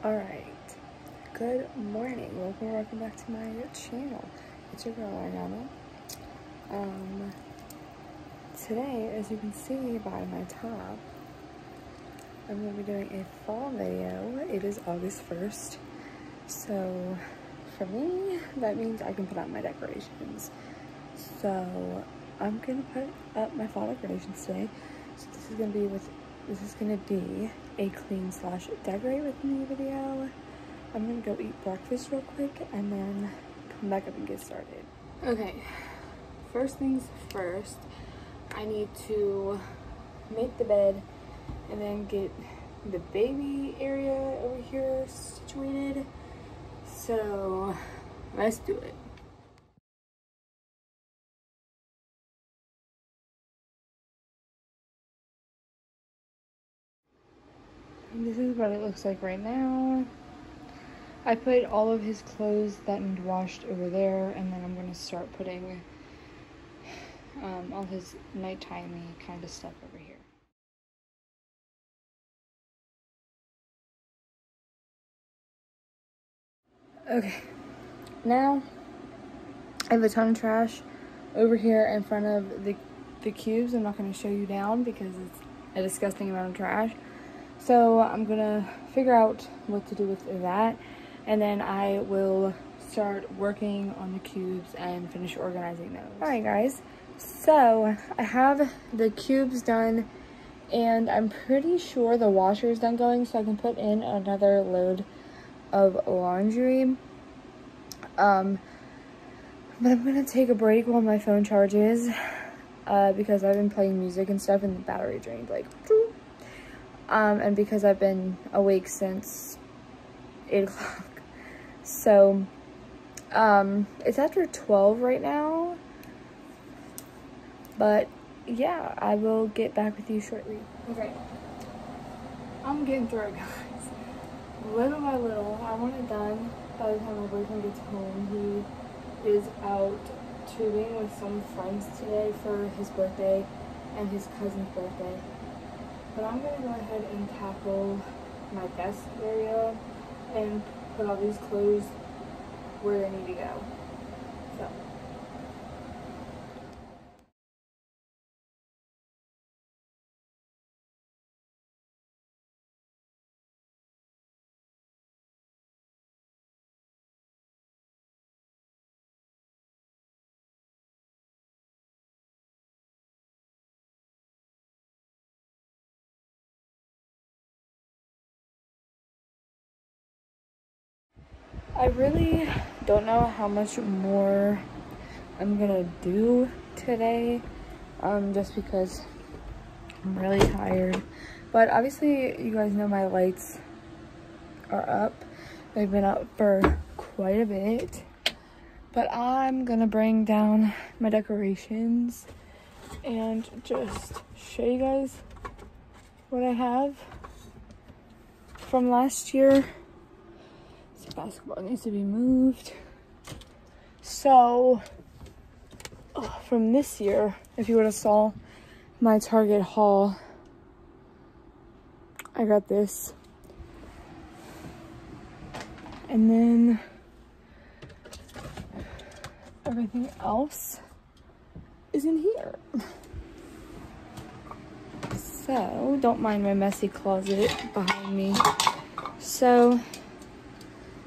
Alright, good morning. Welcome back to my channel. It's your girl, Ariana. Today, as you can see by my top, I'm going to be doing a fall video. It is August 1st, so for me, that means I can put out my decorations. So I'm going to put up my fall decorations today. So this is going to be a clean / decorate with me video. I'm gonna go eat breakfast real quick and then come back up and get started. Okay, first things first, I need to make the bed and then get the baby area over here situated. So let's do it. And this is what it looks like right now. I put all of his clothes that need washed over there, and then I'm going to start putting all his nighttime-y kind of stuff over here. Okay, now I have a ton of trash over here in front of the cubes. I'm not going to show you down because it's a disgusting amount of trash. So I'm going to figure out what to do with that. And then I will start working on the cubes and finish organizing those. Alright guys, so I have the cubes done and I'm pretty sure the washer is done going, so I can put in another load of laundry. But I'm gonna take a break while my phone charges because I've been playing music and stuff and the battery drained like and because I've been awake since 8 o'clock. So, it's after 12 right now, but yeah, I will get back with you shortly. Okay, I'm getting through it, guys. Little by little, I want it done by the time my boyfriend gets home. He is out tubing with some friends today for his birthday and his cousin's birthday. But I'm gonna go ahead and tackle my desk area and put all these clothes where they need to go. So. I really don't know how much more I'm gonna do today, just because I'm really tired. But obviously, you guys know my lights are up. They've been up for quite a bit. But I'm gonna bring down my decorations and just show you guys what I have from last year. This basketball needs to be moved. So, from this year, if you would have saw my Target haul, I got this. And then everything else is in here. So, don't mind my messy closet behind me. So,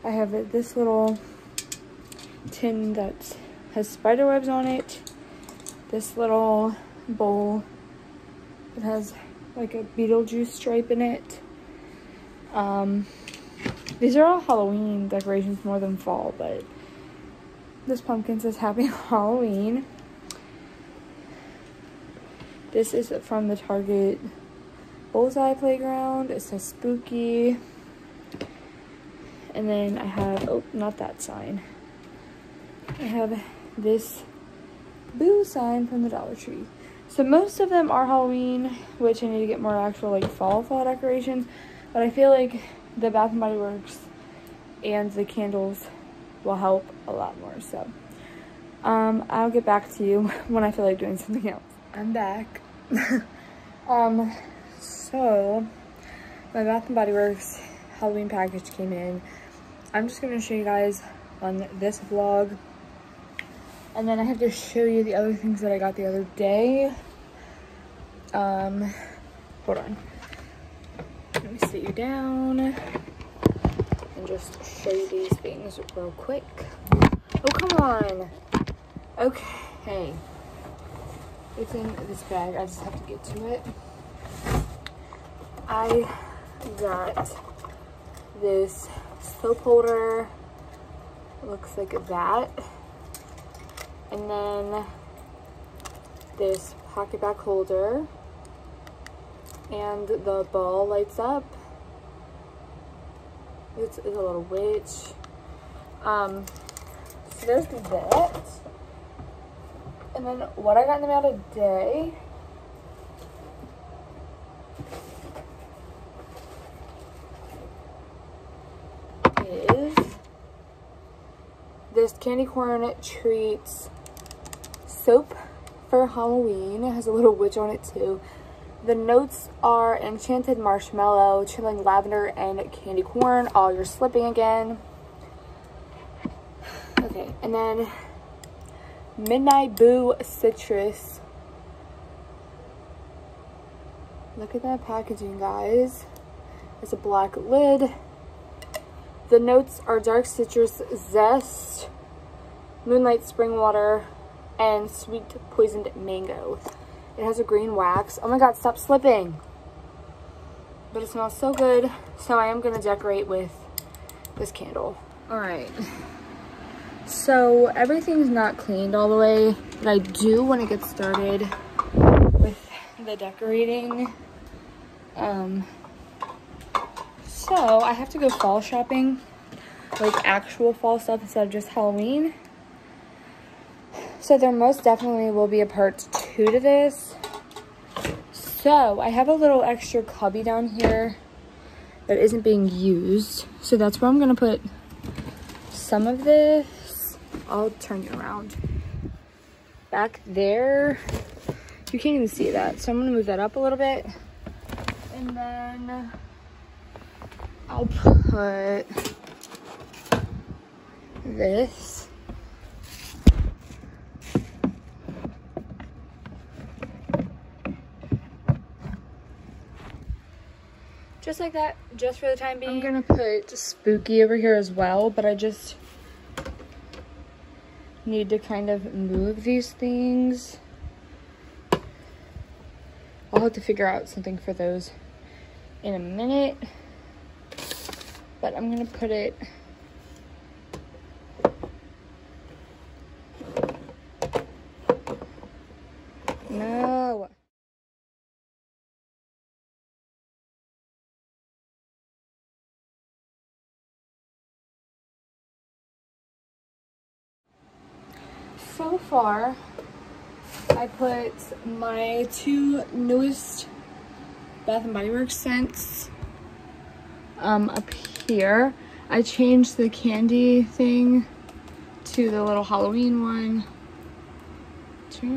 I have this little tin that has spider webs on it. This little bowl that has like a Beetlejuice stripe in it. These are all Halloween decorations more than fall, but this pumpkin says Happy Halloween. This is from the Target Bullseye Playground. It says Spooky. And then I have, oh, not that sign. I have this boo sign from the Dollar Tree. So most of them are Halloween, which I need to get more actual like fall decorations. But I feel like the Bath & Body Works and the candles will help a lot more. So I'll get back to you when I feel like doing something else. I'm back. So my Bath & Body Works Halloween package came in. I'm just gonna show you guys on this vlog. And then I have to show you the other things that I got the other day. Hold on. Let me sit you down and just show you these things real quick. Oh, come on. Okay. It's in this bag. I just have to get to it. I got this soap holder. It looks like that. And then this pocket bag holder. And the ball lights up. It's a little witch. So there's that. And then what I got in the mail today is this candy corn treats soap for Halloween. It has a little witch on it too. The notes are enchanted marshmallow, chilling lavender, and candy corn. Oh, you're slipping again. Okay, and then Midnight Boo Citrus. Look at that packaging, guys. It's a black lid. The notes are dark citrus zest, moonlight spring water, and sweet poisoned mango. It has a green wax. Oh my god, stop slipping. But it smells so good. So I am going to decorate with this candle. Alright. So everything's not cleaned all the way. But I do want to get started with the decorating. So I have to go fall shopping. Like actual fall stuff instead of just Halloween. So there most definitely will be a part 2 to this. So I have a little extra cubby down here that isn't being used. So that's where I'm gonna put some of this. I'll turn you around. Back there, you can't even see that. So I'm gonna move that up a little bit. And then I'll put this. Just like that, just for the time being. I'm gonna put spooky over here as well, but I just need to kind of move these things. I'll have to figure out something for those in a minute, but I'm gonna put it no. So far, I put my 2 newest Bath & Body Works scents up here. I changed the candy thing to the little Halloween one. There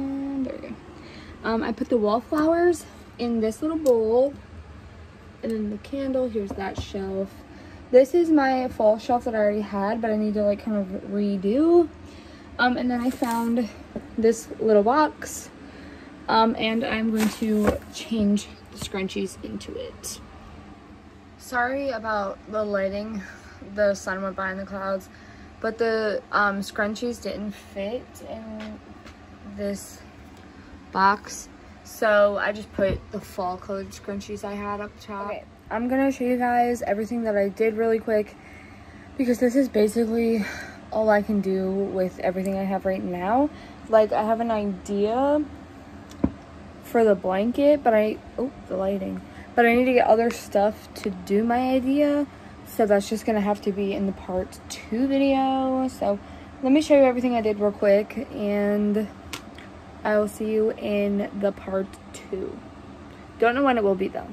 we go. I put the wallflowers in this little bowl. And then the candle, here's that shelf. This is my fall shelf that I already had, but I need to like kind of redo. And then I found this little box, and I'm going to change the scrunchies into it. Sorry about the lighting. The sun went by in the clouds, but the scrunchies didn't fit in this box, so I just put the fall colored scrunchies I had up top. Okay, I'm gonna show you guys everything that I did really quick, because this is basically all I can do with everything I have right now. Like, I have an idea for the blanket, but the lighting. But I need to get other stuff to do my idea, so that's just gonna have to be in the part 2 video. So let me show you everything I did real quick, and I will see you in the part 2. Don't know when it will be though.